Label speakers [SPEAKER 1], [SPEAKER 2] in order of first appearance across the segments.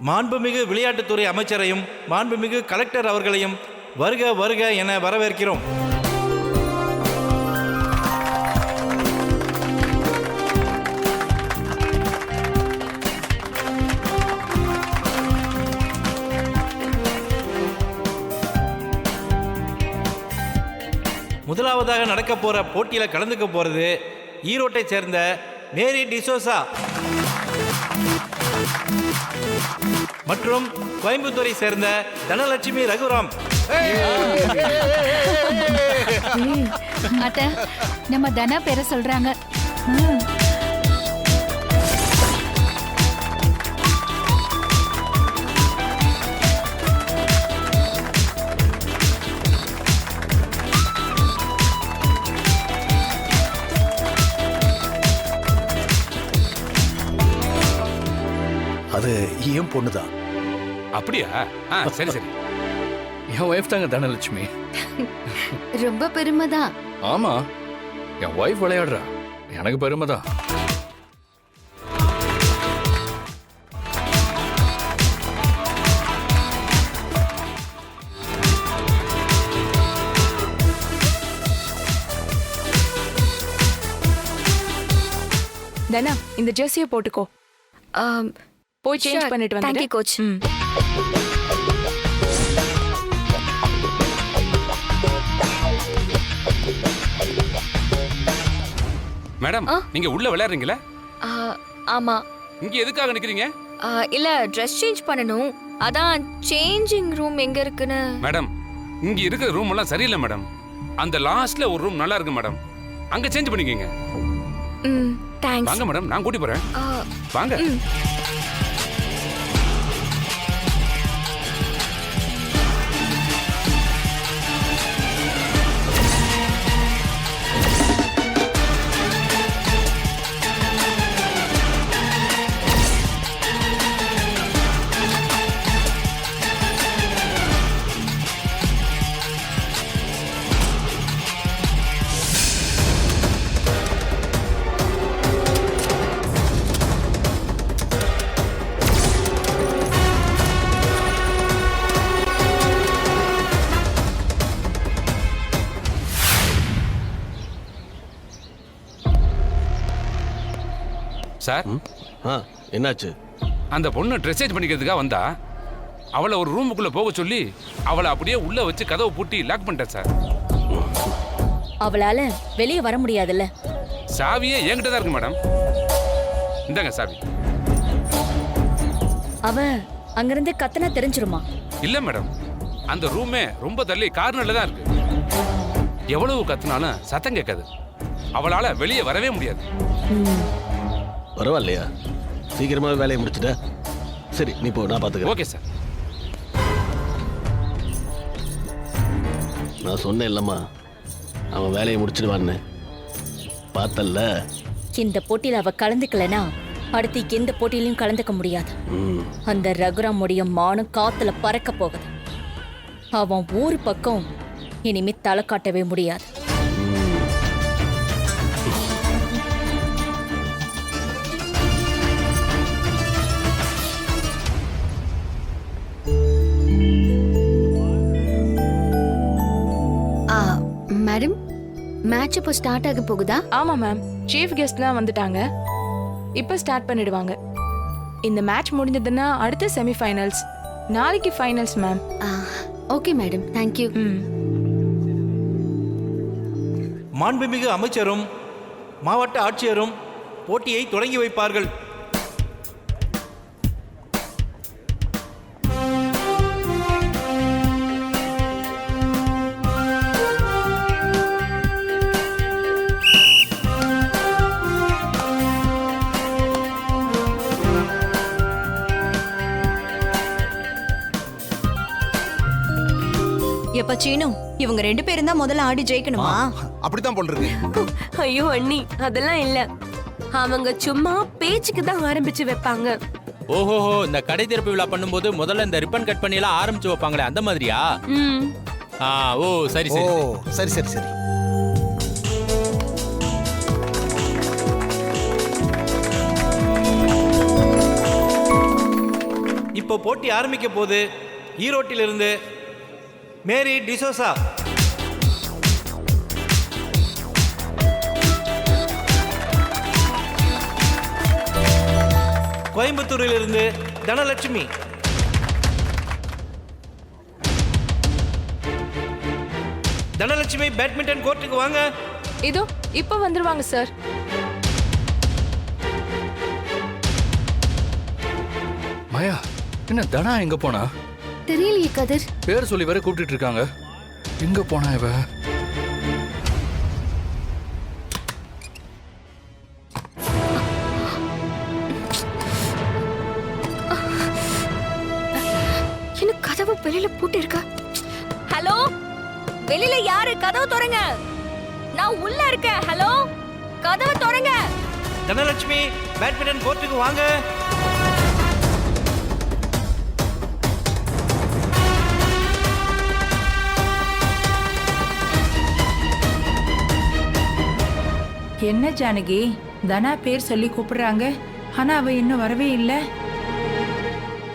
[SPEAKER 1] மாண்புமிகு விளையாட்டுத்துறை அமைச்சரையும் மாண்புமிகு கலெக்டர் அவர்களையும் வருக வருக என வரவேற்கிறோம். முதலாவதாக நடக்க போற போட்டியில கலந்துக்க போறது ஈரோட்டை சேர்ந்த மேரி டிசோசா மற்றும் கோயம்புத்தூரை சேர்ந்த தனலட்சுமி ரகுராம்.
[SPEAKER 2] அத்த நம்ம தனா பேரை சொல்றாங்க.
[SPEAKER 3] அது ஏன் பொண்ணுதான்.
[SPEAKER 4] அப்படியா? சரி சரி.
[SPEAKER 5] என் ஒய்ஃப் தாங்க தனலட்சுமி.
[SPEAKER 2] ரொம்ப பெருமைதான்.
[SPEAKER 5] ஆமா, என் ஒய்ஃப் விளையாடுறா, எனக்கு பெருமைதான்.
[SPEAKER 6] தனா, இந்த ஜெர்சியை போட்டுக்கோ. போய் சேஞ்ச் பண்ணிட்டு வந்து.
[SPEAKER 7] Thank you coach.
[SPEAKER 4] மேடம், நீங்க உள்ள விளையாடுறீங்களா?
[SPEAKER 7] ஆமா.
[SPEAKER 4] இங்க எதுக்காக நிக்கிறீங்க?
[SPEAKER 7] இல்ல, ட்ரெஸ் சேஞ்ச் பண்ணனும். அதான் சேஞ்சிங் ரூம் எங்க இருக்குன்னு.
[SPEAKER 4] மேடம், இங்க இருக்கிற ரூம் எல்லாம் சரியில்லை மேடம். அந்த லாஸ்ட்ல ஒரு ரூம் நல்லா இருக்கு மேடம். அங்க சேஞ்ச் பண்ணிக்கங்க.
[SPEAKER 7] தேங்க்ஸ்.
[SPEAKER 4] வாங்க மேடம், நான் கூட்டி போறேன். வாங்க. சார்,
[SPEAKER 3] என்னாச்சு?
[SPEAKER 4] அந்த பொண்ணு ட்ரெஸ் சேஞ்ச் பண்ணிக்கிறதுக்காக வந்தா, அவளை ஒரு ரூமுக்குள்ள போக சொல்லி அவளை அப்படியே உள்ள வச்சு கதவை பூட்டி லாக் பண்ணிட்டேன் சார்.
[SPEAKER 7] அவளால வெளியே வர முடியாதுல்ல?
[SPEAKER 4] சாவியே என்கிட்ட தான் இருக்கு மேடம். இந்தாங்க சாவி.
[SPEAKER 7] அவ அங்கிருந்து கத்தனா தெரிஞ்சிருமா?
[SPEAKER 4] இல்ல மேடம், அந்த ரூமே ரொம்ப தள்ளி கார்னர்ல தான் இருக்கு. எவ்வளவு கத்துனாலும் சத்தம் கேட்காது. அவளால வெளியே வரவே முடியாது.
[SPEAKER 3] பரவாயில்லையா? சீக்கிரமாவே வேலையை முடிச்சுட்ட. சரி, நீ போ, நான் பாத்துக்கிறேன்.
[SPEAKER 4] Okay sir.
[SPEAKER 3] நான் சொன்னேன் இல்லம்மா, அவன் வேலையை முடிச்சிடுவான்னு. பார்த்தல்ல.
[SPEAKER 7] இந்த போட்டியில அவ கலந்துக்கலனா அடுத்து எந்த போட்டியிலையும் கலந்துக்க முடியாது. அந்த ரகுராமுடைய மானம் காத்துல பறக்க போகுது. அவன் ஊர் பக்கம் இனிமே தலை காட்டவே முடியாது.
[SPEAKER 2] மேடம், மேட்ச் இப்போ ஸ்டார்ட் ஆக போகுதா?
[SPEAKER 6] ஆமா மேம், சீஃப் கெஸ்ட்லாம் வந்துட்டாங்க. இப்போ ஸ்டார்ட் பண்ணிடுவாங்க. இந்த மேட்ச் முடிஞ்சதுன்னா அடுத்த செமிஃபைனல்ஸ், நாளைக்கு finals ma'am.
[SPEAKER 2] Okay madam, thank you.
[SPEAKER 1] மாண்புமிகு அமைச்சரும் மாவட்ட ஆட்சியரும் போட்டியை தொடங்கி வைப்பார்கள்.
[SPEAKER 8] எப்ப சீனு, இவங்க 2 பேரும் தான் முதல்ல ஆடி ஜெயிக்கணுமா?
[SPEAKER 9] அப்படித்தான் போல் இருக்கு.
[SPEAKER 10] ஐயோ அண்ணி, அதெல்லாம் இல்ல. அவங்க சும்மா பேச்சுக்கு தான் ஆரம்பிச்சு வைப்பாங்க.
[SPEAKER 11] ஓஹோ, இந்த கடை திறப்பு விழா பண்ணும்போது முதல்ல இந்த ரிப்பன் கட் பண்ணி எல்லாம் ஆரம்பிச்சு வைப்பாங்களே, அந்த மாதிரியா? ஓ சரி சரி.
[SPEAKER 9] ஓ சரி சரி சரி.
[SPEAKER 1] இப்போ இப்போ போட்டி ஆரம்பிக்க போது ஈரோட்டிலிருந்து மேரி டிசோசா, கோயம்புத்தூரிலிருந்து தனலட்சுமி, தனலட்சுமி பேட்மிண்டன் கோர்ட்டுக்கு வாங்க.
[SPEAKER 6] இதோ இப்போ வந்துருவாங்க சார்.
[SPEAKER 5] மாயா, என்ன தனா எங்க போனா?
[SPEAKER 2] தெரியலையே கதிர்.
[SPEAKER 5] பேர் சொல்லி வேற கூப்பிட்டு இருக்காங்க. எங்க போனா இவ?
[SPEAKER 2] என்ன கதவு வெளியில பூட்டி இருக்கா?
[SPEAKER 7] ஹலோ, வெளியில யாரு? கதவு திறங்க. நான் உள்ள இருக்கேன். ஹலோ, கதவு திறங்க.
[SPEAKER 1] தனலட்சுமி பேட்மிண்டன் கோர்ட்டுக்கு வாங்க.
[SPEAKER 12] என்ன ஜானகி, தனா பேர் சொல்லி கூப்பிடுறாங்க, ஆனா அவ இன்னும் வரவே இல்லை.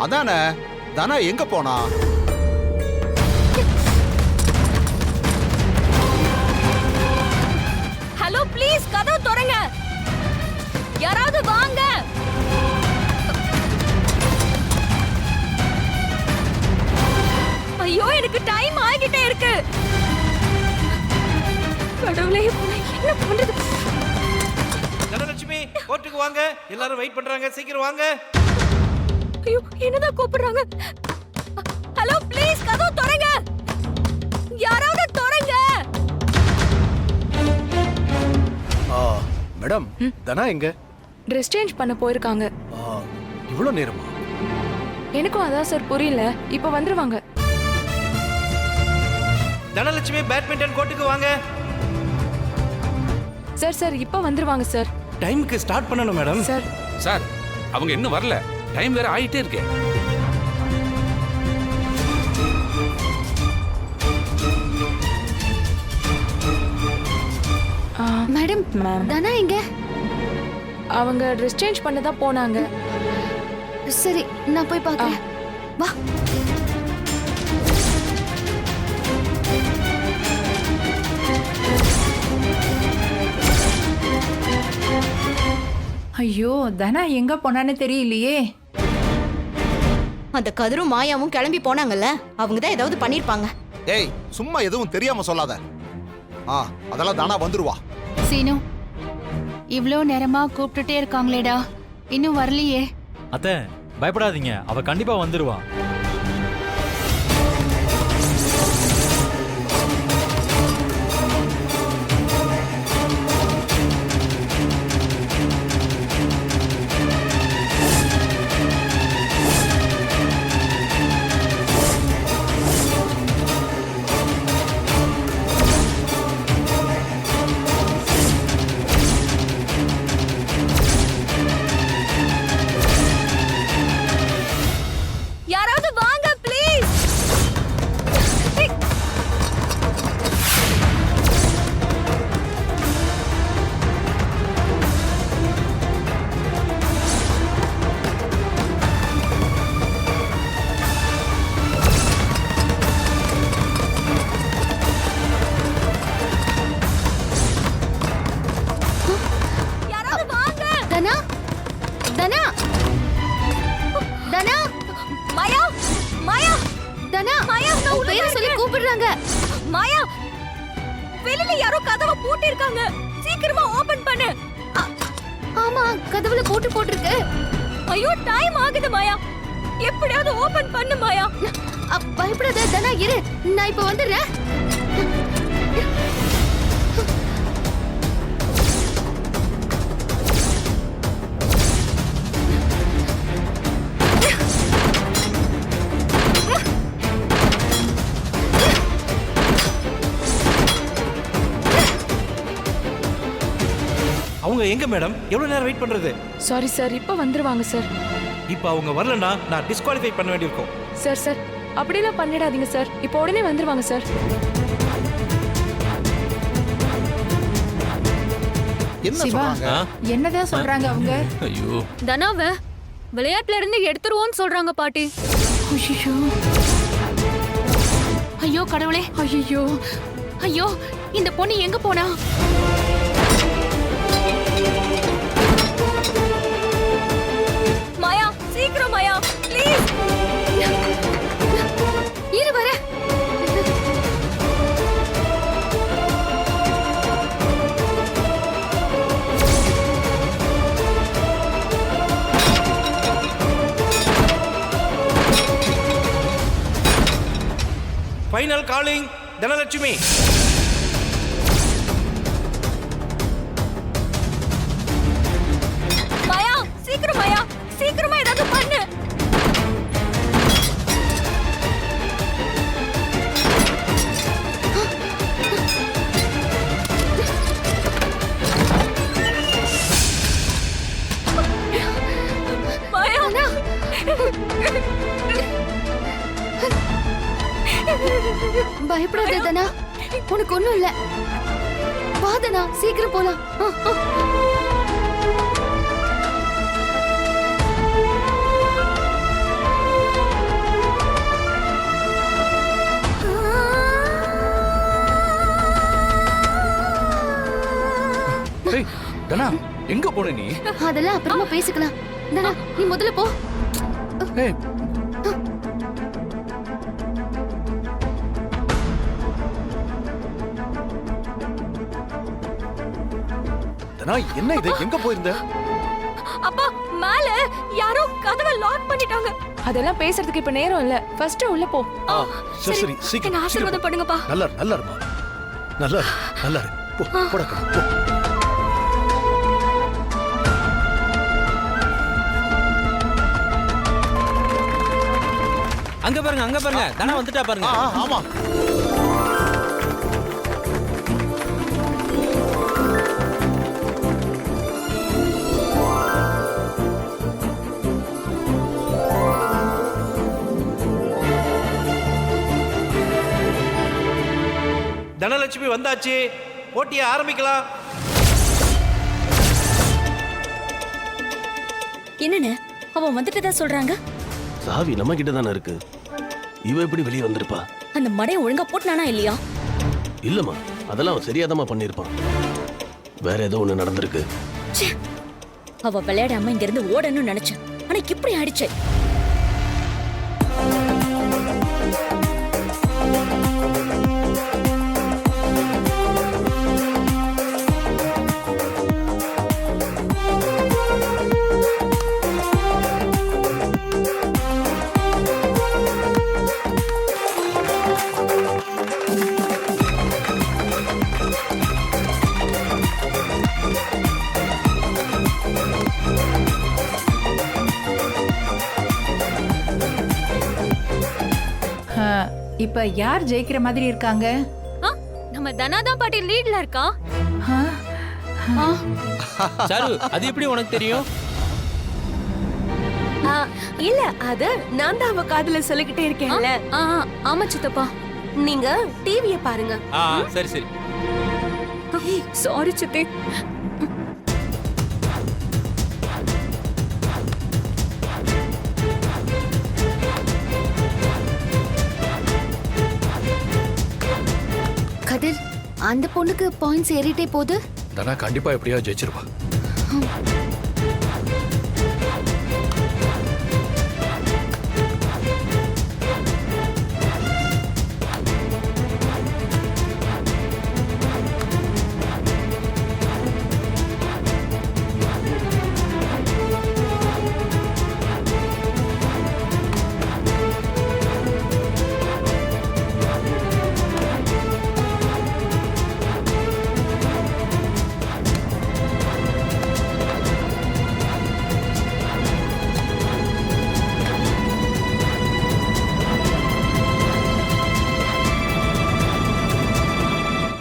[SPEAKER 9] அதானே, தனா எங்க போனா?
[SPEAKER 7] ஹலோ, ப்ளீஸ் கதவு திறங்க. யாராவது வாங்க. ஐயோ, எனக்கு டைம் ஆகிட்டே இருக்கு. கடவுளே, என்ன பண்றது?
[SPEAKER 1] தனலட்சுமி கோர்ட்டுக்கு வாங்க. எல்லாரும் வெயிட் பண்றாங்க, சீக்கிரம் வாங்க.
[SPEAKER 7] ஐயோ, என்னதான் கூப்பிடுறாங்க? ஹலோ, ப்ளீஸ் கதவு திறங்க. யாராவது திறங்க.
[SPEAKER 3] மேடம், தனா எங்க?
[SPEAKER 6] ட்ரெஸ் சேஞ்ச் பண்ண போயிருக்காங்க.
[SPEAKER 3] இவ்வளோ நேரமா?
[SPEAKER 6] எனக்கும் அதான் சார் புரியல. இப்போ வந்துருவாங்க.
[SPEAKER 1] தனலட்சுமி பேட்மிண்டன் கோர்ட்டுக்கு வாங்க.
[SPEAKER 6] சார் சார் இப்போ வந்துருவாங்க சார்.
[SPEAKER 1] டைமுக்கு ஸ்டார்ட் பண்ணணும் மேடம்.
[SPEAKER 6] சார்
[SPEAKER 4] சார் அவங்க இன்னும் வரல. டைம் வேற ஆயிட்டே இருக்கு.
[SPEAKER 2] மேடம்,
[SPEAKER 6] மேம்,
[SPEAKER 2] தனா எங்க?
[SPEAKER 6] அவங்க ட்ரெஸ் சேஞ்ச் பண்ண தான் போனாங்க.
[SPEAKER 2] சரி, நான் போய் பார்க்கறேன். வா.
[SPEAKER 12] ஐயோ, தனா எங்க போனான்னு தெரியலையே.
[SPEAKER 8] அந்த கதிரும் மாயாவும் கிளம்பி போனாங்கல்ல, அவங்க தான் ஏதாவது பண்ணிருப்பாங்க.
[SPEAKER 9] ஏய், சும்மா எதுவும் தெரியாம சொல்லாத. அதெல்லாம் தானா வந்துருவா.
[SPEAKER 2] சீனு, இவ்ளோ நேரமா கூப்பிட்டுட்டே இருக்காங்களேடா, இன்னும் வரலையே.
[SPEAKER 11] அத்தை பயப்படாதீங்க, அவ கண்டிப்பா வந்துருவா.
[SPEAKER 7] யாராவது வாங்க ப்ளீஸ். யாராவது வாங்க.
[SPEAKER 2] தனா, தனா, தனா,
[SPEAKER 7] மாயா, மாயா,
[SPEAKER 2] தனா,
[SPEAKER 7] மாயா, நான்
[SPEAKER 2] உன்
[SPEAKER 7] உள்ள
[SPEAKER 2] பேரை சொல்லி
[SPEAKER 7] இருக்கேன்.
[SPEAKER 2] கூப்பிடுறாங்க.
[SPEAKER 7] மாயா, வெளியில யாரோ கதவை பூட்டி இருக்காங்க. சீக்கிரமா ஓபன் பண்ணு.
[SPEAKER 2] ஆமா, கதவுல போட்டு போட்டிருக்கு.
[SPEAKER 7] ஐயோ, டைம் ஆகுது மாயா. எப்படியாவது ஓபன் பண்ணு மாயா.
[SPEAKER 2] பயப்படாத தனா, இரு, நான் இப்ப வந்துடுறேன்.
[SPEAKER 1] அவங்க எங்க மேடம்? எவ்வளவு நேரம் வெயிட் பண்றது?
[SPEAKER 6] சாரி சார், இப்போ வந்துருவாங்க சார்.
[SPEAKER 1] இப்போ அவங்க வரலன்னா நான் டிஸ்குவாலிஃபை பண்ண வேண்டியிருக்கும்.
[SPEAKER 6] சார் சார், அப்படிலாம் பண்ணிடாதீங்க சார். இப்போ உடனே வந்துருவாங்க சார்.
[SPEAKER 9] என்ன
[SPEAKER 12] சிவா,
[SPEAKER 9] சொல்றாங்க?
[SPEAKER 12] என்னதான் சொல்றாங்க அவங்க?
[SPEAKER 11] ஐயோ,
[SPEAKER 7] தனாவ விளையாட்டுல இருந்து எடுத்துருவோன்னு சொல்றாங்க பாட்டி.
[SPEAKER 12] ஐயோ
[SPEAKER 2] ஐயோ கடவுளே,
[SPEAKER 12] ஐயோ
[SPEAKER 2] ஐயோ இந்த பொண்ணு எங்க போனா?
[SPEAKER 10] மாயா சீக்கிரம் மாயா ப்ளீஸ்.
[SPEAKER 2] இரு வர.
[SPEAKER 1] Final calling Dhanalakshmi.
[SPEAKER 10] மாயா சீக்கிரம் மாயா சீக்கிரமா ஏதாவது பண்ணு. மாயா
[SPEAKER 2] பயப்படாத தனா, உனக்கு ஒண்ணும் இல்ல. வா தனா, சீக்கிரம் போலாம்.
[SPEAKER 5] ஏய் தனா எங்க போன நீ?
[SPEAKER 2] அதெல்லாம் அப்புறமா பேசிக்கலாம். தனா நீ முதல்ல போ.
[SPEAKER 5] ஏய் தனா என்ன இது? எங்க போயிருந்த?
[SPEAKER 10] அப்பா மேல யாரோ கதவை லாக் பண்ணிட்டாங்க.
[SPEAKER 6] அதெல்லாம் பேசுறதுக்கு இப்ப நேரம் இல்ல. ஃபர்ஸ்ட் உள்ள போ.
[SPEAKER 5] சரி சரி சீக்கிரம்
[SPEAKER 10] என்ன ஆசீர்வாதம் பண்ணுங்கப்பா.
[SPEAKER 5] நல்லா இருமா. நல்லா இரு. போ போடா போ.
[SPEAKER 11] அங்க பாருங்க தனா வந்துட்டா பாருங்க.
[SPEAKER 9] ஆமா.
[SPEAKER 1] தனலட்சுமி வந்தாச்சு, போட்டியை ஆரம்பிக்கலாம்.
[SPEAKER 7] என்னன்னு அவன் வந்துட்டு தான் சொல்றாங்க.
[SPEAKER 3] சாவி நம்ம கிட்ட தானே இருக்கு. இவ எப்படி வெளியே வந்திருப்பா?
[SPEAKER 7] அந்த மடையை ஒழுங்கா போட்டுனானா இல்லையா?
[SPEAKER 3] இல்லம்மா, அதெல்லாம் அவன் சரியாதாம்மா பண்ணியிருப்பான். வேற ஏதோ ஒண்ணு நடந்திருக்கு.
[SPEAKER 7] ச்சே, அவ விளையாடாம இங்க இருந்து ஓடணும்னு நினைச்சேன். ஆனா இப்படி ஆயிடுச்சே.
[SPEAKER 12] இப்ப யார் ஜெயிக்கிற மாதிரி இருக்காங்க?
[SPEAKER 10] நம்ம தனாதான் பாட்டி லீட்ல இருக்கா.
[SPEAKER 11] சாரு, அது எப்படி உனக்கு தெரியும்?
[SPEAKER 10] இல்ல அது நான் தான் அவ காதுல சொல்லிக்கிட்டே இருக்கேன்ல. ஆமா சித்தப்பா, நீங்க டிவிய பாருங்க.
[SPEAKER 11] சரி சரி.
[SPEAKER 10] சாரி சித்தி.
[SPEAKER 2] கதிர், அந்த பொண்ணுக்கு பாயிண்ட்ஸ் ஏறிட்டே போகுது.
[SPEAKER 5] தனா கண்டிப்பா எப்படியா ஜெயிச்சிருவா.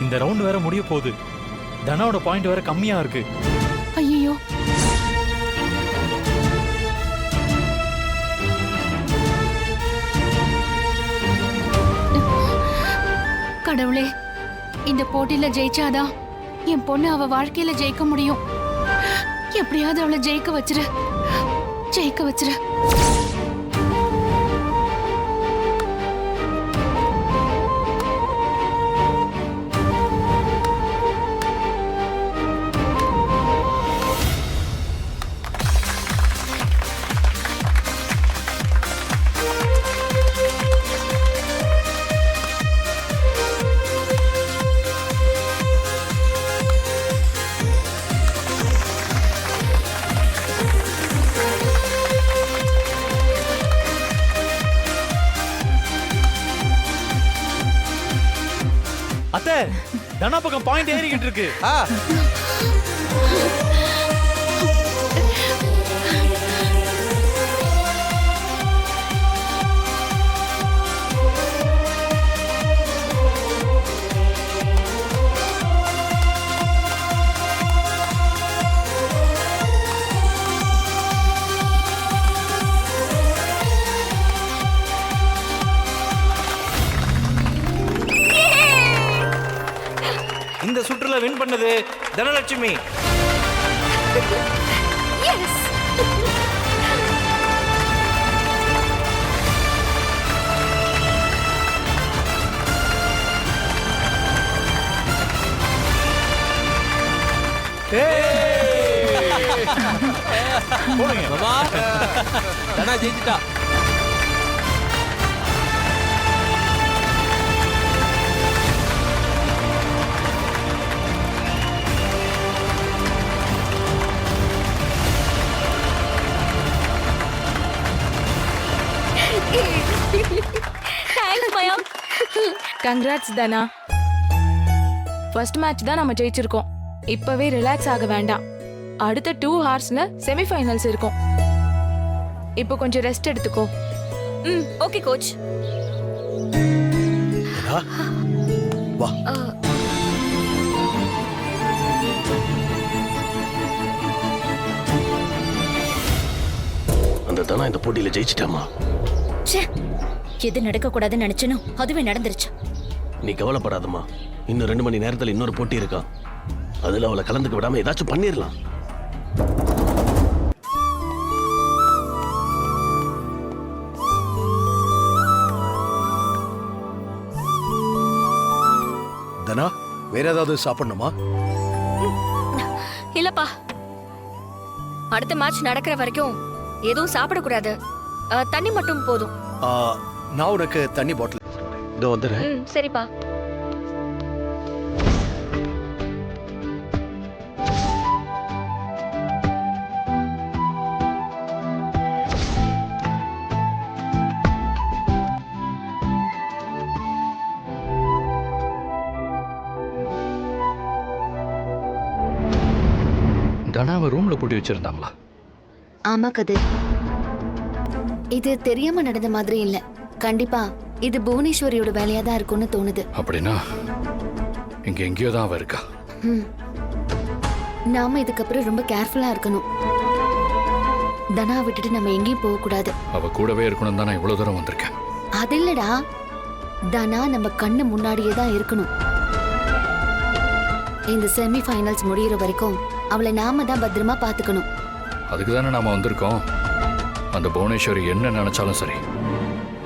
[SPEAKER 1] இந்த ரவுண்ட் வேற முடிய போகுது. தனாவோட பாயிண்ட் வேற கம்மியா இருக்கு.
[SPEAKER 2] ஐயோ, கடவுளே, இந்த போட்டியில ஜெயிச்சாதான் என் பொண்ணு அவ வாழ்க்கையில ஜெயிக்க முடியும். எப்படியாவது அவளை ஜெயிக்க வச்சிரு.
[SPEAKER 1] தனா பக்கம் பாயிண்ட் ஏறிக்கிட்டு இருக்கு. இந்த சுற்றுல வின் பண்ணது தனலட்சுமி.
[SPEAKER 11] மாமா தனா ஜெயிச்சிட்டா.
[SPEAKER 10] தேங்க்ஸ் மாயா.
[SPEAKER 6] கங்க்ராட்ஸ் தனா. ஃபர்ஸ்ட் மேட்ச் தான் நம்ம ஜெயிச்சிருக்கோம். இப்பவே ரிலாக்ஸ் ஆக வேண்டாம். அடுத்த 2 ஹார்ஸ்ல செமிஃபைனல்ஸ் இருக்கும். இப்போ கொஞ்சம் ரெஸ்ட் எடுத்துக்கோ.
[SPEAKER 10] Okay coach.
[SPEAKER 9] வா.
[SPEAKER 3] அந்த தனா இந்த போட்டியில ஜெயிச்சிட்டாமா.
[SPEAKER 7] எது நடக்க கூடாதுன்னு நினைச்சனோ அதுவே நடந்துருச்சு.
[SPEAKER 3] நீ கவலைப்படாதம்மா. இன்னும் 2 மணி நேரத்துல இன்னொரு போட்டி இருக்கா. அதுல அவளை கலந்துக்க விடாம ஏதாச்சும் பண்ணிடலாம்.
[SPEAKER 9] தனா, வேற ஏதாவது சாப்பிடணுமா?
[SPEAKER 10] இல்லப்பா, அடுத்த மேட்ச் நடக்கிற வரைக்கும் எதுவும் சாப்பிடக்கூடாது. தண்ணி மட்டும் போதும்.
[SPEAKER 9] நான் உனக்கு தண்ணி பாட்டில்
[SPEAKER 3] இதோ வந்துடுறேன்.
[SPEAKER 10] சரிப்பா.
[SPEAKER 5] தனாவை ரூம்ல பூட்டி வச்சிருந்தாங்களா?
[SPEAKER 8] ஆமா கதிர், இது தெரியாம நடந்த மாதிரி இல்ல. கண்டிப்பா இது புவனேஸ்வரியோட வேலையா தான் இருக்கும்னு தோணுது.
[SPEAKER 5] அப்படின்னா இங்க எங்கேயோ தான் அவ இருக்கா.
[SPEAKER 8] நாம இதுக்கப்புறம் ரொம்ப கேர்ஃபுல்லா இருக்கணும். தனா விட்டுட்டு நம்ம எங்கேயும் போக கூடாது.
[SPEAKER 5] அவ கூடவே இருக்கணும் தான் நான் இவ்வளவு தூரம் வந்திருக்கேன்.
[SPEAKER 8] அது இல்லடா, தனா நம்ம கண்ணு முன்னாடியே தான் இருக்கணும். இந்த செமி ஃபைனல்ஸ் முடியிற வரைக்கும் அவளை நாம தான் பத்திரமா பாத்துக்கணும்.
[SPEAKER 5] அதுக்கு தானே நாம வந்திருக்கோம். அந்த புவனேஸ்வரி என்ன நினைச்சாலும் சரி,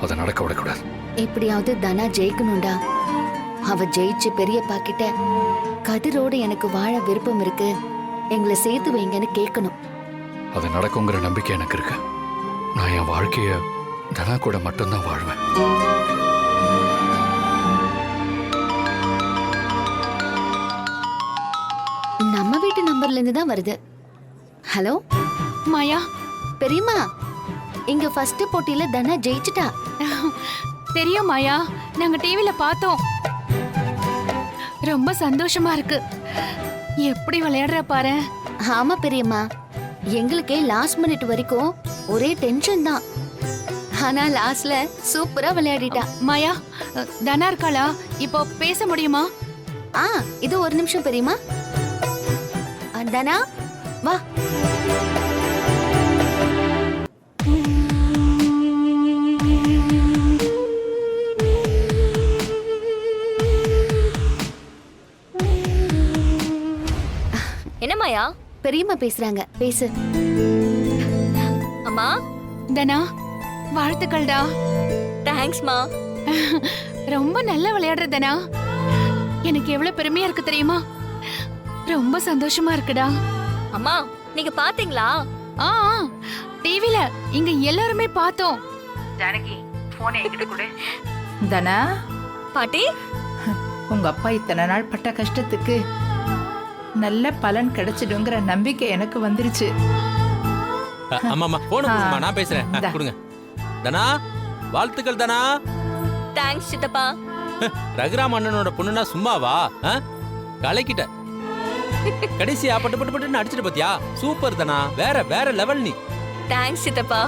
[SPEAKER 5] அதை நடக்க விடக்கூடாது.
[SPEAKER 8] எப்படியாவது தனா ஜெயிக்கணும்டா. அவ ஜெயிச்சு பெரியப்பா கிட்ட கதிரோடு எனக்கு வாழ விருப்பம் இருக்கு, எங்களை சேர்த்து வைங்கன்னு கேட்கணும்.
[SPEAKER 5] அது நடக்குங்கிற நம்பிக்கை எனக்கு இருக்கு. நான் என் வாழ்க்கைய தனா கூட மட்டும்தான் வாழ்வேன்.
[SPEAKER 8] நம்ம வீட்டு நம்பர்ல இருந்து தான் வருது. ஹலோ
[SPEAKER 2] மாயா.
[SPEAKER 8] பெரியம்மா, இங்க ஃபர்ஸ்ட் போட்டியில தனா ஜெயிச்சிட்டா.
[SPEAKER 2] தெரியும் மாயா, நாங்க டிவில பார்த்தோம். ரொம்ப சந்தோஷமா இருக்கு. எப்படி விளையாடுற பாரு.
[SPEAKER 8] ஆமா பெரியம்மா, எங்களுக்கே லாஸ்ட் மினிட் வரைக்கும் ஒரே டென்ஷன் தான். ஆனா லாஸ்ட்ல சூப்பரா விளையாடிட்டா.
[SPEAKER 2] மாயா, தனா இருக்காளா? இப்போ பேச முடியுமா?
[SPEAKER 8] இது ஒரு நிமிஷம் பெரியம்மா. தனா வா.
[SPEAKER 10] என்ன மாயா?
[SPEAKER 8] பெரியம்மா பேசுறாங்க, பேசு.
[SPEAKER 10] அம்மா.
[SPEAKER 2] தனா, வாழ்த்துக்கள்டா.
[SPEAKER 10] தேங்க்ஸ்மா.
[SPEAKER 2] ரொம்ப நல்லா விளையாடுற தனா. எனக்கு எவ்வளவு பெருமையா இருக்கு தெரியுமா? ரொம்ப சந்தோஷமா இருக்குடா.
[SPEAKER 10] அம்மா, நீங்க பாத்தீங்களா?
[SPEAKER 2] டிவில இங்க எல்லாருமே பார்த்தோம்.
[SPEAKER 12] ஜானகி, போனை என்கிட்ட கொடு. தனா
[SPEAKER 10] பாட்டி,
[SPEAKER 12] உங்க அப்பா இத்தனை நாள் பட்ட கஷ்டத்துக்கு நல்ல பலன் கிடைச்சிடுங்கிற நம்பிக்கை எனக்கு வந்துருச்சு.
[SPEAKER 11] ஆமாமா, போன் கொடுங்கம்மா, நான் பேசுறேன். கொடுங்க. தனா, வாழ்த்துக்கள் தனா.
[SPEAKER 10] தேங்க்ஸ் சித்தப்பா.
[SPEAKER 11] ரகுராம் அண்ணனோட பொண்ணுனா சும்மாவா? கலக்கிட்ட கடைசியா பட்டு பட்டு பட்டுன்னு அடிச்சிட்டு பாத்தியா? சூப்பர் தானா, வேற வேற லெவல் நீ.
[SPEAKER 10] தேங்க்ஸ் சித்தப்பா.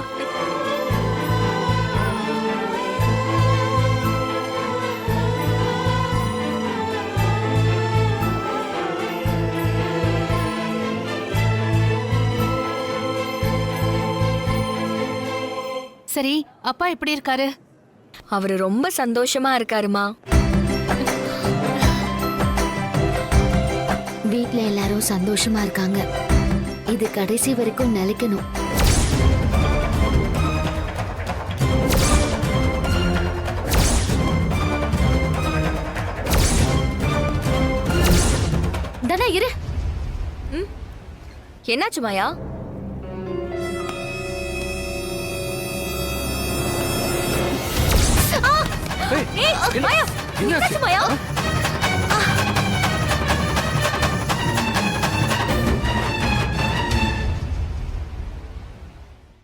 [SPEAKER 2] சரி, அப்பா எப்படி இருக்காரு?
[SPEAKER 10] அவரு ரொம்ப சந்தோஷமா இருக்காருமா.
[SPEAKER 8] வீட்ல எல்லாரும் சந்தோஷமா இருக்காங்க. இது கடைசி வரைக்கும் நிலைக்கணும்.
[SPEAKER 10] தனா இரு. என்னாச்சு மாயா?
[SPEAKER 4] ஏய்,
[SPEAKER 10] மாயா, என்னாச்சு மாயா?